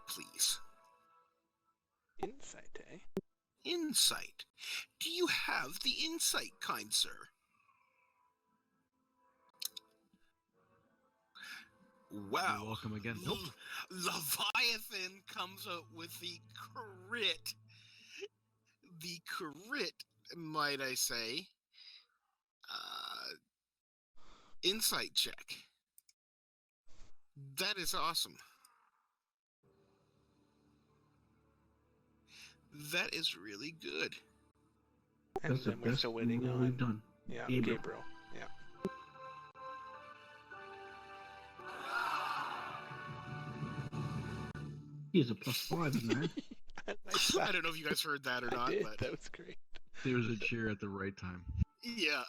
please. Insight, eh? Insight. Do you have the insight, kind sir? Wow. You're welcome again. Nope. Leviathan comes out with the crit. The crit, might I say. Insight check. That is awesome. That is really good. And That's the then we're best still waiting roll on we've done. Gabriel. Yeah. He's a +5, man. Nice. I don't know if you guys heard that or I not, did. but That was great. There's a cheer at the right time. yeah.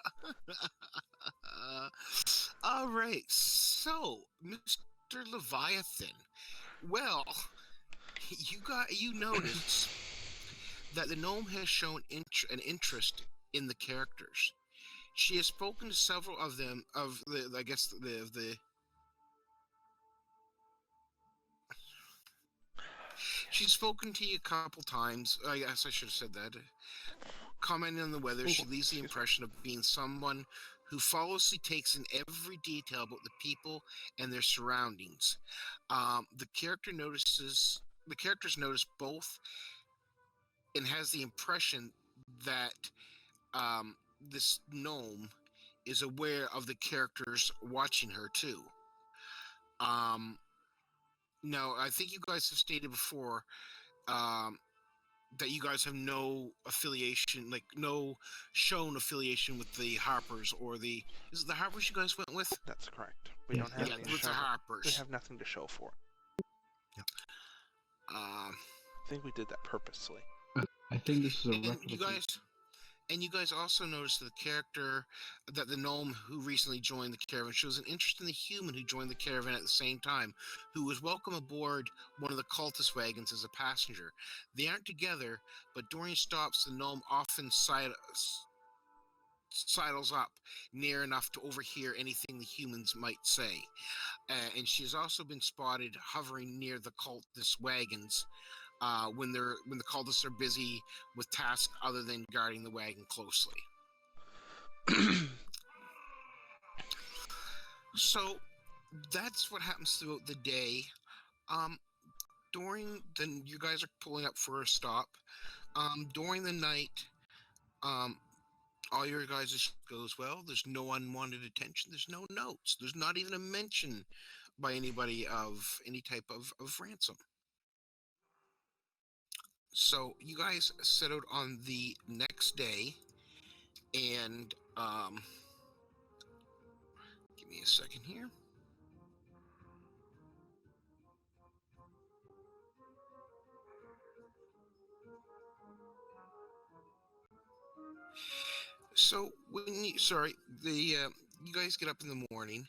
All right. So, Mr. Leviathan. Well, you notice that the gnome has shown an interest in the characters. She has spoken to several of them she's spoken to you a couple times. I guess I should have said that. Commenting on the weather, she leaves the impression of being someone who flawlessly takes in every detail about the people and their surroundings. The characters notice both and has the impression that this gnome is aware of the characters watching her too. Now, I think you guys have stated before that you guys have no affiliation, like no shown affiliation with the Harpers or is it the Harpers you guys went with? That's correct. We don't have any with the Harpers. We have nothing to show for it. Yep. I think we did that purposely. I think this is a you guys also noticed that the gnome who recently joined the caravan shows an interest in the human who joined the caravan at the same time, who was welcome aboard one of the cultist wagons as a passenger. They aren't together, but during stops, the gnome often sidles up near enough to overhear anything the humans might say. And she has also been spotted hovering near the cultist wagons when the cultists are busy with tasks other than guarding the wagon closely. So that's what happens throughout the day. You guys are pulling up for a stop. During the night, all your guys goes well. There's no unwanted attention. There's no notes. There's not even a mention by anybody of any type of ransom. So you guys set out on the next day, and give me a second here. So you guys get up in the morning,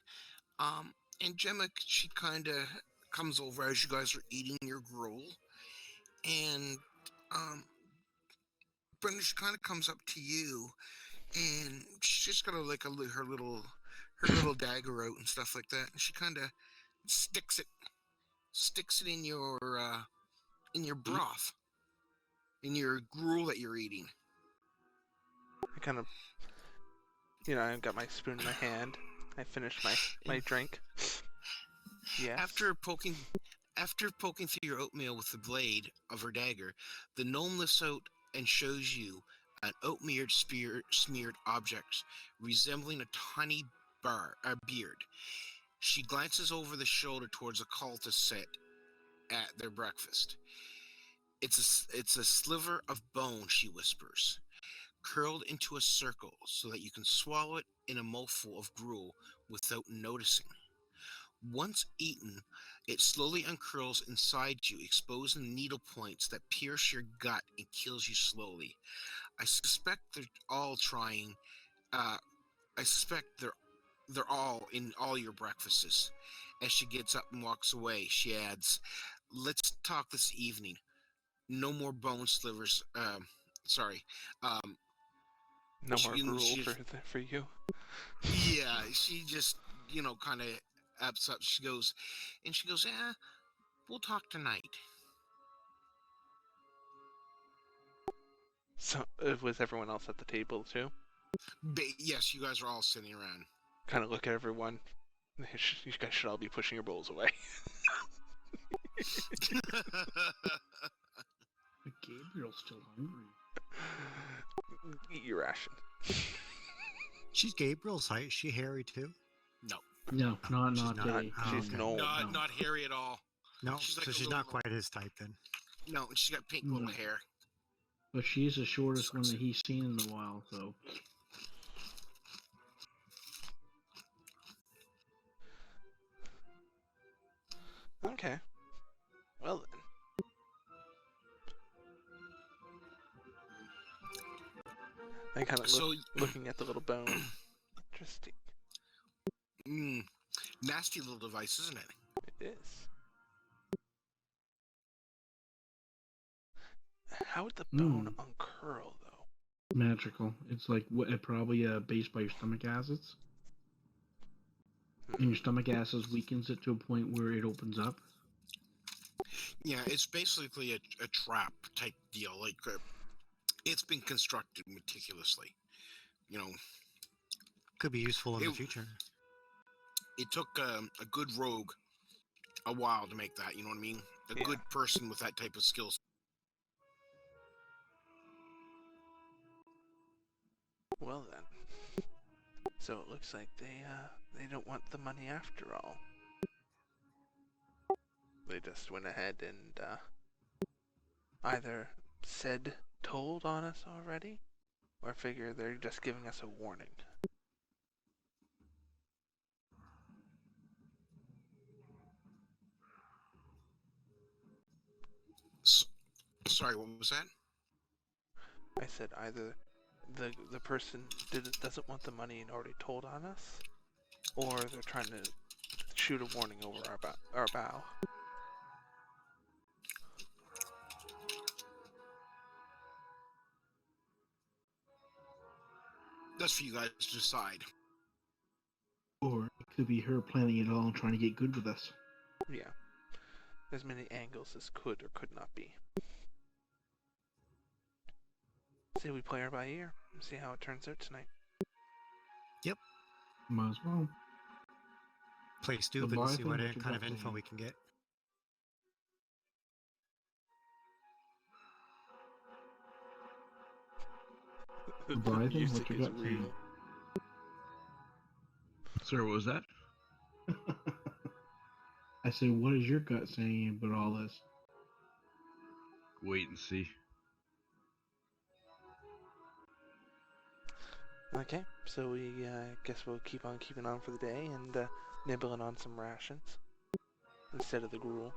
and Gemma, she kind of comes over as you guys are eating your gruel, and Brenda, she kind of comes up to you, and she's just got her little dagger out and stuff like that, and she kind of sticks it in your broth, in your gruel that you're eating. I kind of, I've got my spoon in my hand. I finished my drink. Yeah. After poking through your oatmeal with the blade of her dagger, the gnome lifts out and shows you an oatmeal smeared object resembling a tiny beard. She glances over the shoulder towards a cultist set at their breakfast. It's a sliver of bone, she whispers, curled into a circle so that you can swallow it in a mouthful of gruel without noticing. Once eaten, it slowly uncurls inside you, exposing needle points that pierce your gut and kills you slowly. I suspect they're all in all your breakfasts. As she gets up and walks away, she adds, "Let's talk this evening. No more bone slivers. Sorry. No more gruel for you." Yeah, she just, kind of ups up. She goes, yeah, we'll talk tonight. So was everyone else at the table too? Yes, you guys are all sitting around. Kind of look at everyone. You guys should all be pushing your bowls away. But Gabriel's still hungry. Eat your ration. She's Gabriel's height. Is she hairy too? No, No, not she's not not. today. She's okay. no. not hairy at all. No, She's like so a she's little- not quite his type then. No, she's got pink little No. hair. But she's the shortest one that he's seen in a while, so. Okay. Well then. I kind of So, looking at the little bone. Interesting. nasty little device, isn't it? It is. How would the bone uncurl though? Magical. It's like probably based by your stomach acids. And your stomach acids weakens it to a point where it opens up. Yeah, it's basically a trap type deal. Like, it's been constructed meticulously. You know, Could be useful in the It- future. it took a good rogue a while to make that. You know what I mean? A Yeah. good person with that type of skills. Well then. So it looks like they don't want the money after all. They just went ahead and either told on us already, or figure they're just giving us a warning. Sorry, what was that? I said either the person doesn't want the money and already told on us, or they're trying to shoot a warning over our bow. That's for you guys to decide. Or it could be her planning it all and trying to get good with us. Yeah. As many angles as could or could not be. Say we play her by ear and see how it turns out tonight. Might as well. Play stupid and see Leviathan, what what you kind of got info going? we can get. Leviathan, Music what you is got real. saying? Sir, what was that? I said, what is your gut saying about all this? Wait and see. Okay, so we guess we'll keep on keeping on for the day and nibbling on some rations instead of the gruel.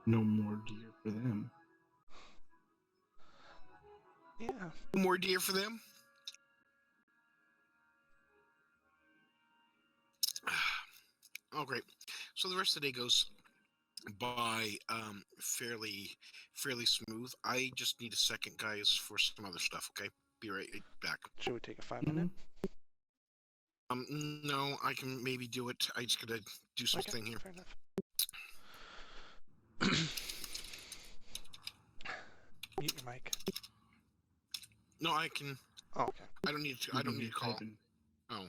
No more deer for them. Yeah. More deer for them? Oh, great. So the rest of the day goes by fairly smooth. I just need a second, guys, for some other stuff, okay? Be right back. Should we take a 5-minute? No, I can maybe do it. I just gotta do something here. Fair enough. Mute your mic. No, I can. Oh, okay. I don't need to. I don't need to call. Typing. Oh.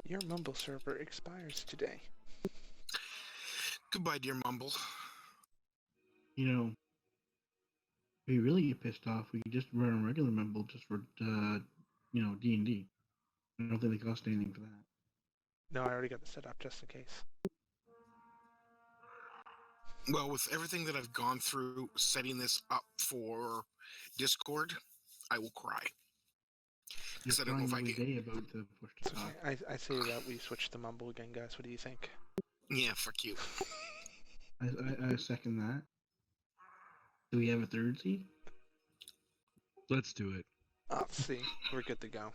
Your Mumble server expires today. Goodbye, dear Mumble. You know, if you really get pissed off, we could just run a regular Mumble just for, D&D. I don't think they cost anything for that. No, I already got it set up just in case. Well, with everything that I've gone through setting this up for Discord, I will cry. Because I don't know if I every can. day about the push to So talk. I say that we switch to Mumble again, guys. What do you think? Yeah, fuck you. I second that. Do we have a third seat? Let's do it. Oh, see, we're good to go.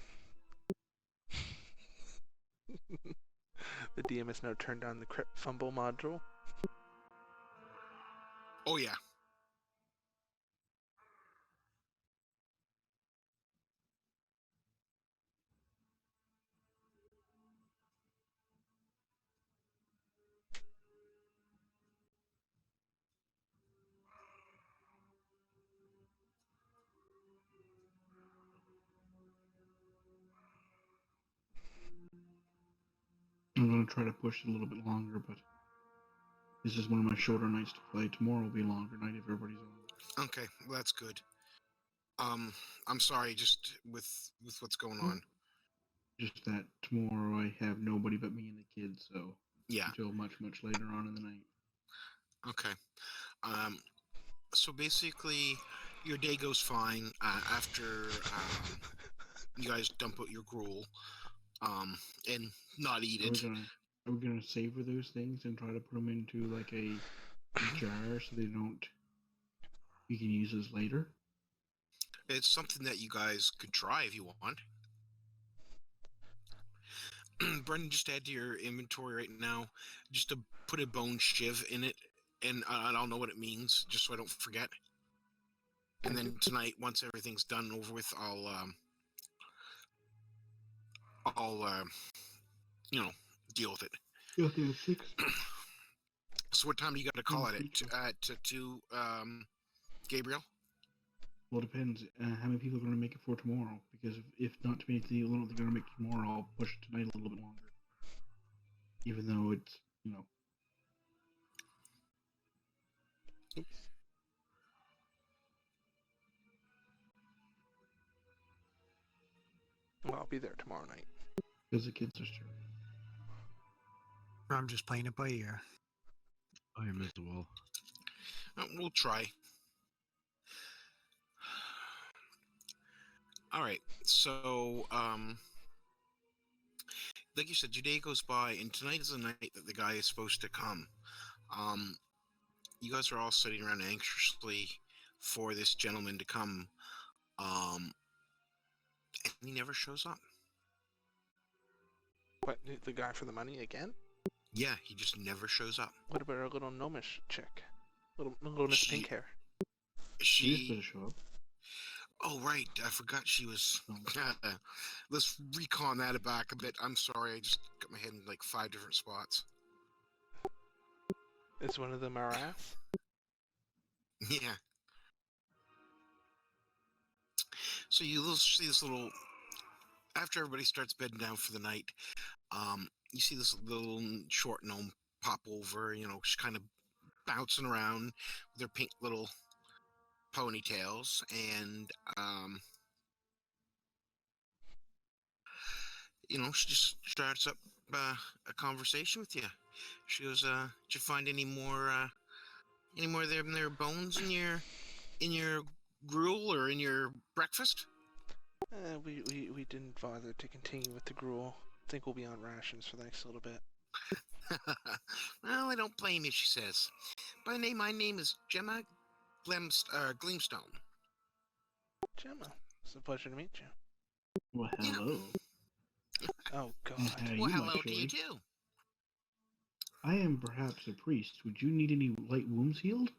The DM has now turned on the crypt fumble module. Oh yeah. I'm gonna try to push it a little bit longer, but this is one of my shorter nights to play. Tomorrow will be a longer night if everybody's on. Okay, well, that's good. I'm sorry, just with what's going on. Just that tomorrow I have nobody but me and the kids, so Yeah. until much later on in the night. Okay. So basically, your day goes fine after you guys dump out your gruel, and not eat it. Are we gonna savor those things and try to put them into like a jar so they don't? You can use those later. It's something that you guys could try if you want. Brendan, just add to your inventory right now, just to put a bone shiv in it, and I'll know what it means, just so I don't forget. And then tonight, once everything's done and over with, I'll deal with it. Okay, 6. So what time do you got to call at it? To Gabriel? Well, it depends. How many people are going to make it for tomorrow? Because if not too many people are going to make it tomorrow, I'll push it tonight a little bit longer. Even though it's, Oops. Well, I'll be there tomorrow night. Because the kids are starting. I'm just playing it by ear. I am as well. We'll try. All right. So, like you said, your day goes by, and tonight is the night that the guy is supposed to come. You guys are all sitting around anxiously for this gentleman to come, and he never shows up. What, the guy for the money again? Yeah, he just never shows up. What about our little gnomish chick? Little Miss Pink Hair. She's supposed to show up. Oh, right. I forgot she was... Let's recon that back a bit. I'm sorry. I just got my head in like 5 different spots. Is one of them our ass? Yeah. So you see this little... After everybody starts bedding down for the night, you see this little short gnome pop over, just kind of bouncing around with their pink little ponytails, and she just starts up a conversation with you. She goes, "Did you find any more of their bones in your gruel or in your breakfast?" We didn't bother to continue with the gruel. I think we'll be on rations for the next little bit. Well, I don't blame you, she says. My name is Gemma Gleamstone. Gemma, it's a pleasure to meet you. Well, hello. Oh, God. Well, hello to you, too. I am perhaps a priest. Would you need any light wounds healed?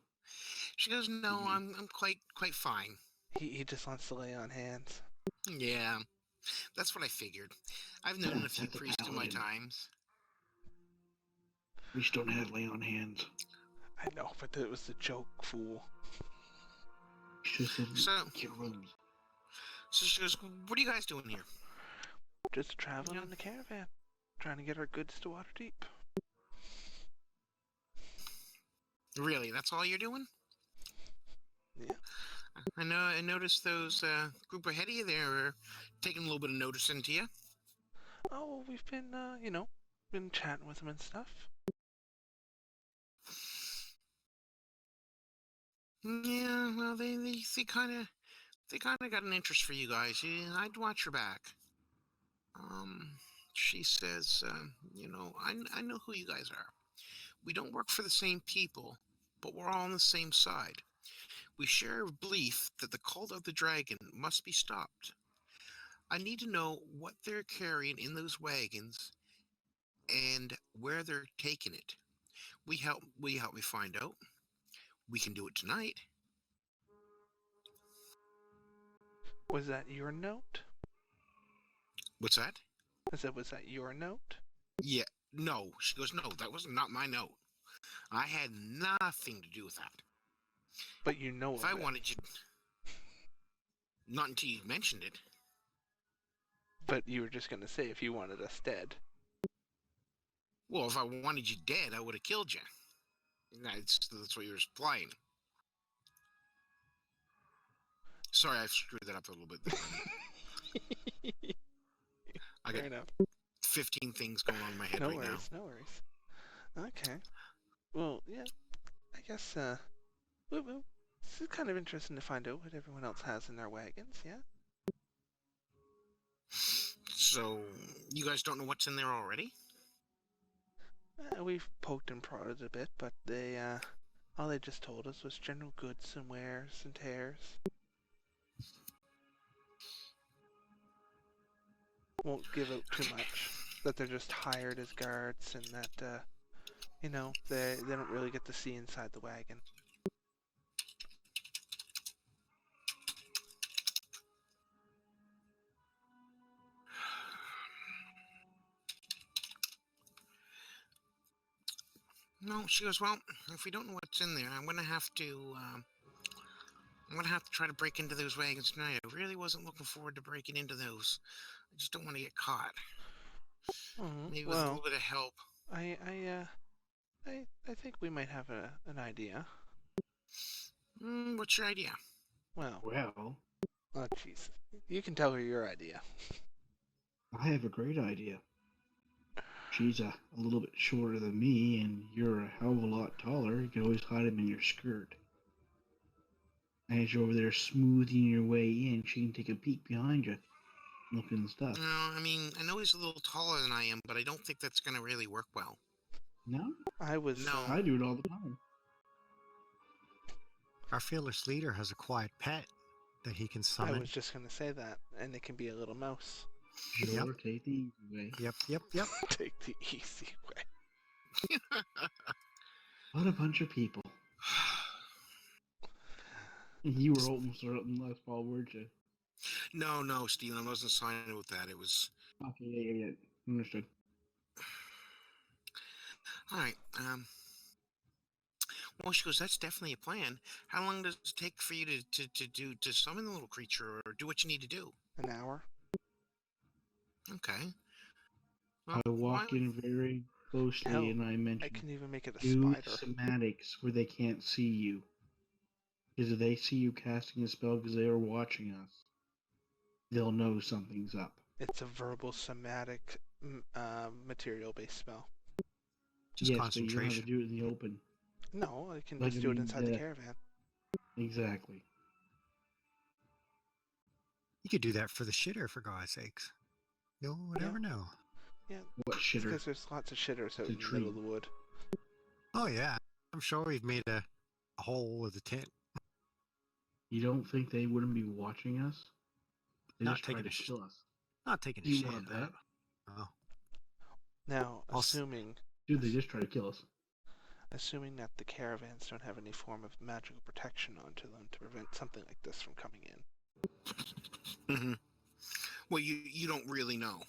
She goes, "No, I'm quite fine." He just wants to lay on hands. Yeah, that's what I figured. I've known a few priests in my times. Priests don't have lay on hands. I know, but it was a joke, fool. Get rooms. So she goes, "What are you guys doing here?" Just traveling in the caravan. Trying to get our goods to Waterdeep. Really? That's all you're doing? Yeah. I noticed those group ahead of you there are taking a little bit of notice into you. Oh, we've been, been chatting with them and stuff. Yeah, well, they kind of got an interest for you guys. Yeah, I'd watch your back. She says, I know who you guys are. We don't work for the same people, but we're all on the same side. We share a belief that the cult of the dragon must be stopped. I need to know what they're carrying in those wagons and where they're taking it. Will you help me find out? We can do it tonight. Was that your note? What's that? I said, was that your note? Yeah, no. She goes, "No, that was not my note. I had nothing to do with that." But you know if of I it. wanted you... Not until you mentioned it. But you were just going to say if you wanted us dead. Well, if I wanted you dead, I would have killed you. That's what you're implying. Sorry, I screwed that up a little bit there. I Fair got enough. 15 things going on in my head No right worries, no worries. Okay. Well, yeah, I guess, this is kind of interesting to find out what everyone else has in their wagons, yeah? now. So, you guys don't know what's in there already? We've poked and prodded a bit, but all they just told us was general goods and wares and tears. Won't give out too much. That they're just hired as guards and that, they don't really get to see inside the wagon. No, she goes, well, if we don't know what's in there, I'm gonna have to try to break into those wagons tonight. I really wasn't looking forward to breaking into those. I just don't want to get caught. Maybe with a little bit of help. I think we might have an idea. What's your idea? Well, Well, oh jeez, you can tell her your idea. I have a great idea. She's a little bit shorter than me, and you're a hell of a lot taller. You can always hide him in your skirt. As you're over there smoothing your way in, she can take a peek behind you, looking and stuff. No, I mean, I know he's a little taller than I am, but I don't think that's gonna really work well. No? I was No. I do it all the time. Our fearless leader has a quiet pet that he can I summon. was just gonna say that, and it can be a little mouse. Sure, take the easy way. Yep. Take the easy way. What a bunch of people. You were almost certain last ball, weren't you? No, Steven, I wasn't signing with that. It was Okay, yeah. Understood. all right. Well, she goes, that's definitely a plan. How long does it take for you to summon the little creature or do what you need to do? An hour. Okay. Well, I walk in very closely Hell, and I I mention, can even make it a do spider. somatics where they can't see you. Because if they see you casting a spell because they are watching us, they'll know something's up. It's a verbal somatic material-based spell. Just Yes, but you don't have to concentration. do it in the open. No, I can Like, just I do it mean, inside the caravan. Exactly. You could do that for the shitter, for God's sakes. No one would Yeah. ever know. Yeah, What shitter? because there's lots of shitters out It's a in the tree. middle of the wood. Oh yeah, I'm sure we've made a hole with a tent. You don't think they wouldn't be watching us? They Not just tried taking to a kill us. Not taking a You shit. want that? Oh, Now, I'll s- assuming Dude, they just tried to kill us. that the caravans don't have any form of magical protection onto them to prevent something like this from coming in. Mm-hmm. Well, you don't really know.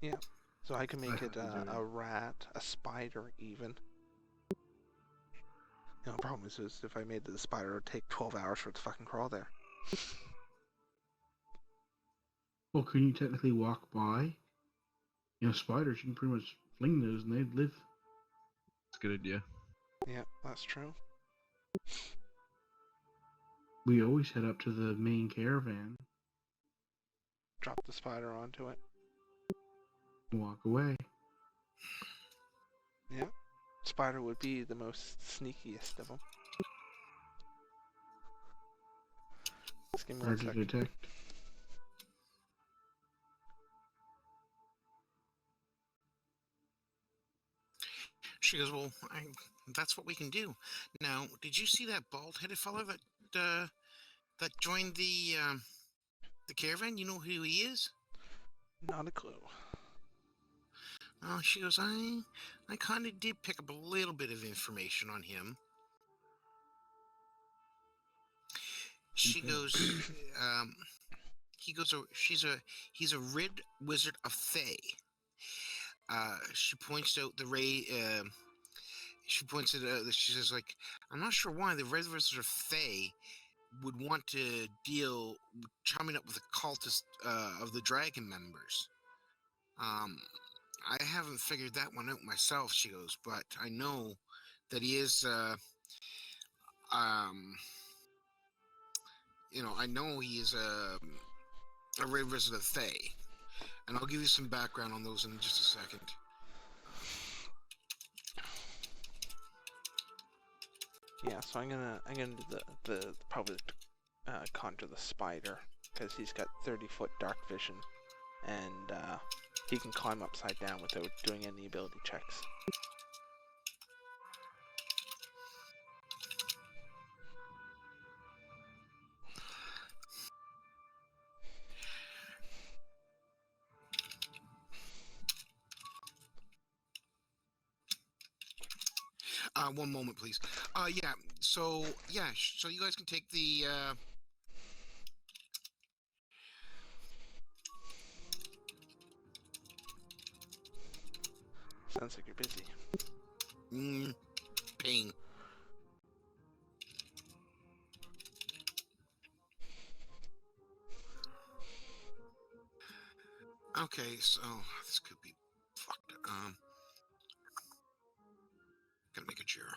Yeah, so I can make I it highly doubt a it. rat, a spider, even. The problem is if I made the spider, it would take 12 hours for it to fucking crawl there. Well, couldn't you technically walk by? You know, spiders, you can pretty much fling those and they'd live. It's a good idea. Yeah, that's true. We always head up to the main caravan Drop the spider onto it. and walk away. Yeah, spider would be the most sneakiest of them. Just give me one Hard to second. detect. She goes, well, that's what we can do. Now, did you see that bald-headed fellow that joined the caravan? You know who he is? Not a clue. She goes, I kind of did pick up a little bit of information on him. She Okay. goes, he's a red wizard of Thay. She points out the ray. She points it out. She says, like, I'm not sure why the red wizard of Thay would want to deal chumming up with the cultist of the dragon members. I haven't figured that one out myself, she goes, but I know that he is, um, I know he is a rare visitor of Fae. And I'll give you some background on those in just a second. Yeah, so I'm gonna do the probably conjure the spider, because he's got 30-foot dark vision, and he can climb upside down without doing any ability checks. One moment, please. Yeah. So yeah. So you guys can take the. Sounds like you're busy. Pain. Okay, so this could be fucked. Gotta make a chair.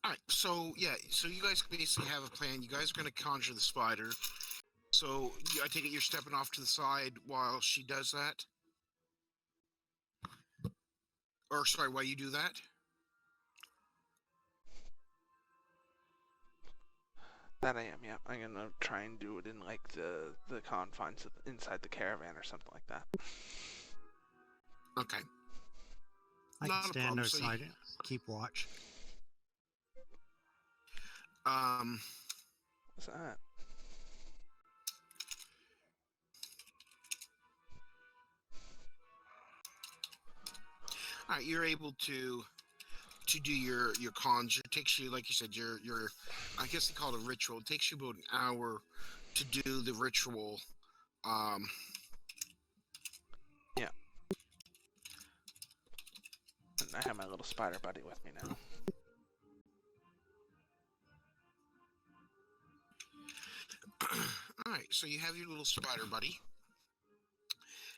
Alright, so yeah, so you guys basically have a plan. You guys are gonna conjure the spider. So I take it you're stepping off to the side while she does that? Or sorry, while you do that? That I am, yeah. I'm gonna try and do it in like the confines of inside the caravan or something like that. Okay. I Not can a stand problem, so outside and keep watch. What's that? Alright, you're able to do your conjure. It takes you, like you said, your I guess they call it a ritual. It takes you about an hour to do the ritual. Yeah. And I have my little spider buddy with me now. Alright, so you have your little spider buddy.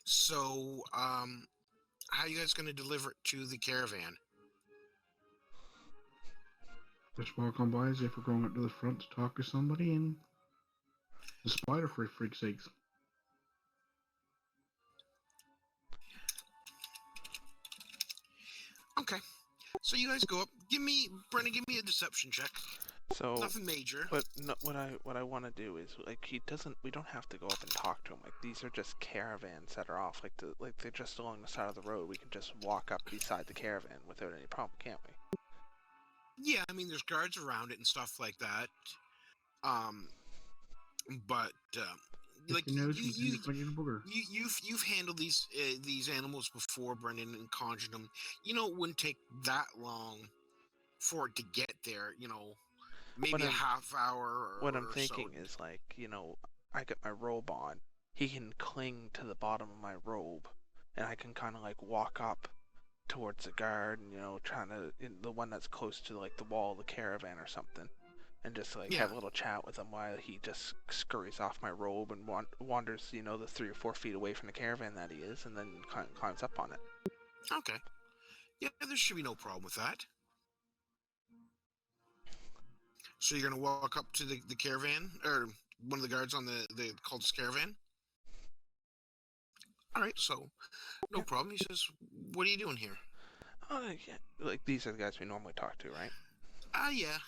So, how are you guys going to deliver it to the caravan? Just walk on by as if we're going up to the front to talk to somebody, and the spider, for freak's sakes. Okay. So you guys go up. Brennan, give me a deception check. So Nothing major. But no, what I want to do is, like, we don't have to go up and talk to him. Like, these are just caravans that are off. Like they're just along the side of the road. We can just walk up beside the caravan without any problem, can't we? Yeah, I mean, there's guards around it and stuff like that. But like Your nose from like a booger. you've handled these animals before, Brendan, and conjured them. You know, it wouldn't take that long for it to get there. You know, maybe a half hour. What I'm thinking is, like, I got my robe on. He can cling to the bottom of my robe, and I can kind of like walk up towards the guard, and trying to the one that's close to like the wall of the caravan or something, and just like have a little chat with him while he just scurries off my robe and wanders, the 3 or 4 feet away from the caravan that he is, and then climbs up on it. Okay. Yeah, there should be no problem with that. So you're gonna walk up to the caravan, or one of the guards on the cultist caravan? Alright, so no problem. He says, "What are you doing here?" Yeah. Like, these are the guys we normally talk to, right? Yeah.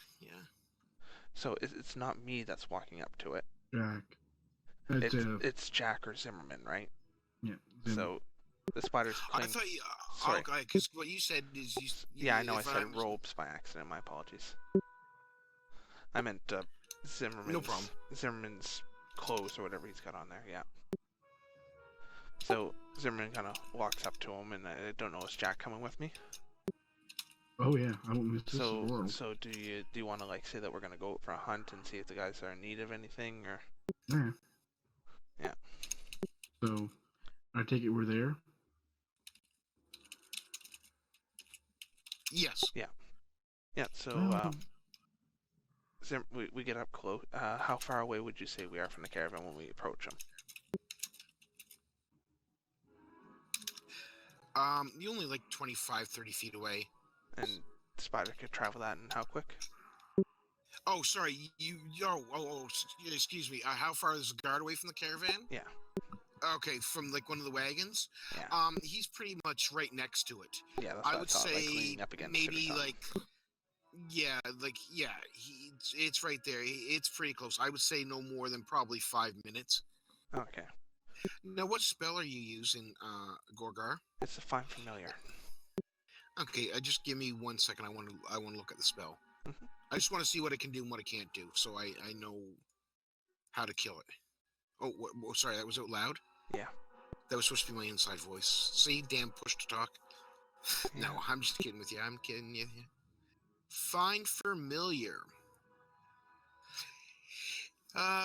So it's not me that's walking up to it. Jack. It's Jack or Zimmerman, right? Yeah. So the spider's I thought you... Sorry. Okay, because what you said is... Yeah, I know I said robes by accident. My apologies. I meant Zimmerman's... No problem. Zimmerman's clothes or whatever he's got on there, yeah. So Zimmerman kind of walks up to him, and I don't know, is Jack coming with me? Oh yeah, I won't miss this world. So do you want to like say that we're gonna go out for a hunt and see if the guys are in need of anything, or? Yeah. Yeah. So, I take it we're there? Yes. Yeah. Yeah, so we get up close. How far away would you say we are from the caravan when we approach them? You only like 25, 30 feet away. And the spider could travel that in how quick? Oh, sorry. Excuse me. How far is the guard away from the caravan? Yeah. Okay, from like one of the wagons. Yeah. He's pretty much right next to it. Yeah, that's I what would I thought, like say leaning up against it or maybe something. it's right there. It's pretty close. I would say no more than probably 5 minutes. Okay. Now, what spell are you using, Gorgar? It's a find familiar. Okay, just give me 1 second. I want to look at the spell. Mhm. I just want to see what it can do and what it can't do, so I know how to kill it. Oh, sorry, that was out loud? Yeah. That was supposed to be my inside voice. See, damn push to talk. No, Yeah. I'm just kidding with you. I'm kidding you. Find familiar.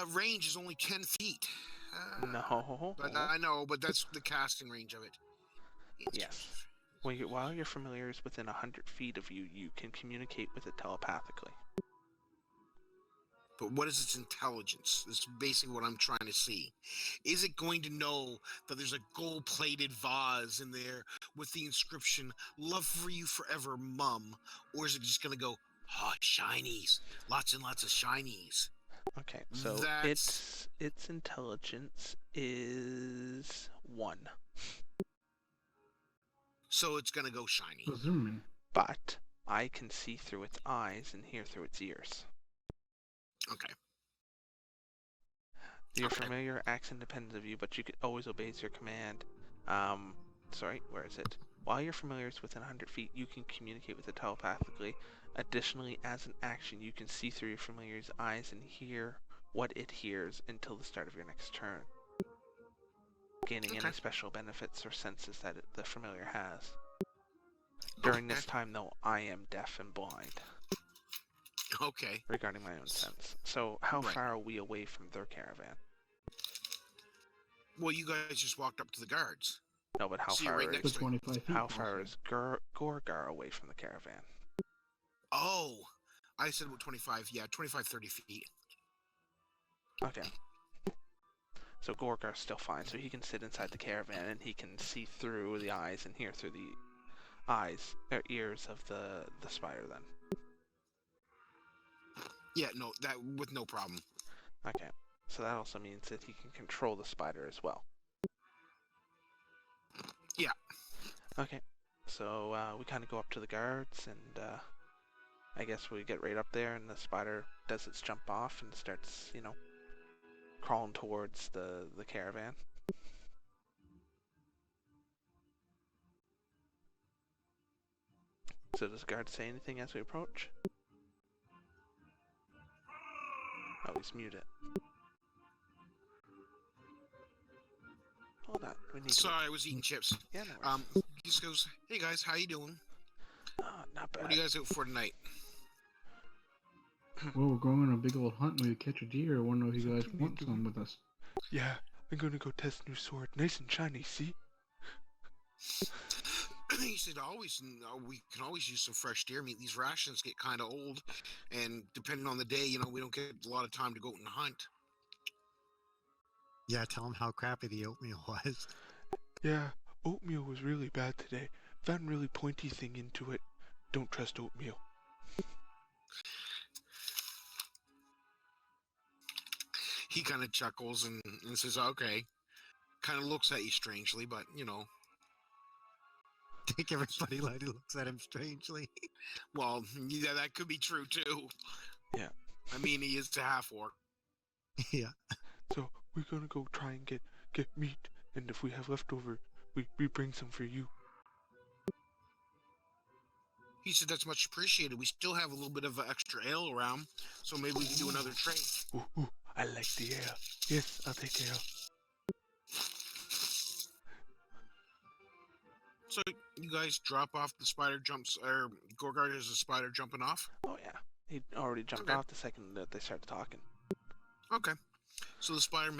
Range is only 10 feet. No. But I know, but that's the casting range of it. Yes. While your familiar is within 100 feet of you, you can communicate with it telepathically. But what is its intelligence? This is basically what I'm trying to see. Is it going to know that there's a gold-plated vase in there with the inscription, "Love for you forever, Mum"? Or is it just going to go, "Oh, shinies. Lots and lots of shinies"? Okay, so That's... its intelligence is 1. So it's going to go shiny. So zoom in. But I can see through its eyes and hear through its ears. Okay. Your Okay. familiar acts independent of you, but you can always obeys your command. Sorry, where is it? While your familiar is within 100 feet, you can communicate with it telepathically. Additionally, as an action, you can see through your familiar's eyes and hear what it hears until the start of your next turn, gaining any Okay. special benefits or senses that the familiar has. During this time, though, I am deaf and blind Okay. regarding my own sense. So how Right. far are we away from their caravan? Well, you guys just walked up to the guards. No, but how So you're far right is next So to it. 25 feet. how also. far is Gorgar away from the caravan? Oh, I said about 25. Yeah, 25, 30 feet. Okay. So Gorgar's still fine, so he can sit inside the caravan and he can see through the eyes and hear through the eyes or ears of the spider then. Yeah, no, that with no problem. Okay. So that also means that he can control the spider as well. Yeah. Okay. So we kind of go up to the guards and I guess we get right up there and the spider does its jump off and starts, crawling towards the caravan. So does the guard say anything as we approach? Oh, he's muted. Hold on. We need Sorry, I was eating chips. Yeah, no worries. He just goes, "Hey guys, how you doing? Oh, not bad. What are you guys out for tonight?" Well, we're going on a big old hunt. Maybe catch a deer. I want to know if you guys want some with us. Yeah, I'm gonna go test new sword. Nice and shiny, see? He said, we can always use some fresh deer meat. These rations get kind of old, and depending on the day, we don't get a lot of time to go out and hunt." Yeah, tell him how crappy the oatmeal was. Yeah, oatmeal was really bad today. Found really pointy thing into it. Don't trust oatmeal. He kind of chuckles and says, "Okay." Kind of looks at you strangely, but I think everybody looks at him strangely. well, yeah, that could be true too. Yeah. I mean, he is a half orc. Yeah. So we're gonna go try and get meat, and if we have leftover, we bring some for you. He said, "That's much appreciated. We still have a little bit of extra ale around, so maybe we can do another trade." Ooh, I like the ale. Yes, I'll take ale. So you guys drop off, the spider jumps, or Gorgar is a spider jumping off? Oh yeah, he already jumped Okay. off the second that they started talking. Okay. So the spider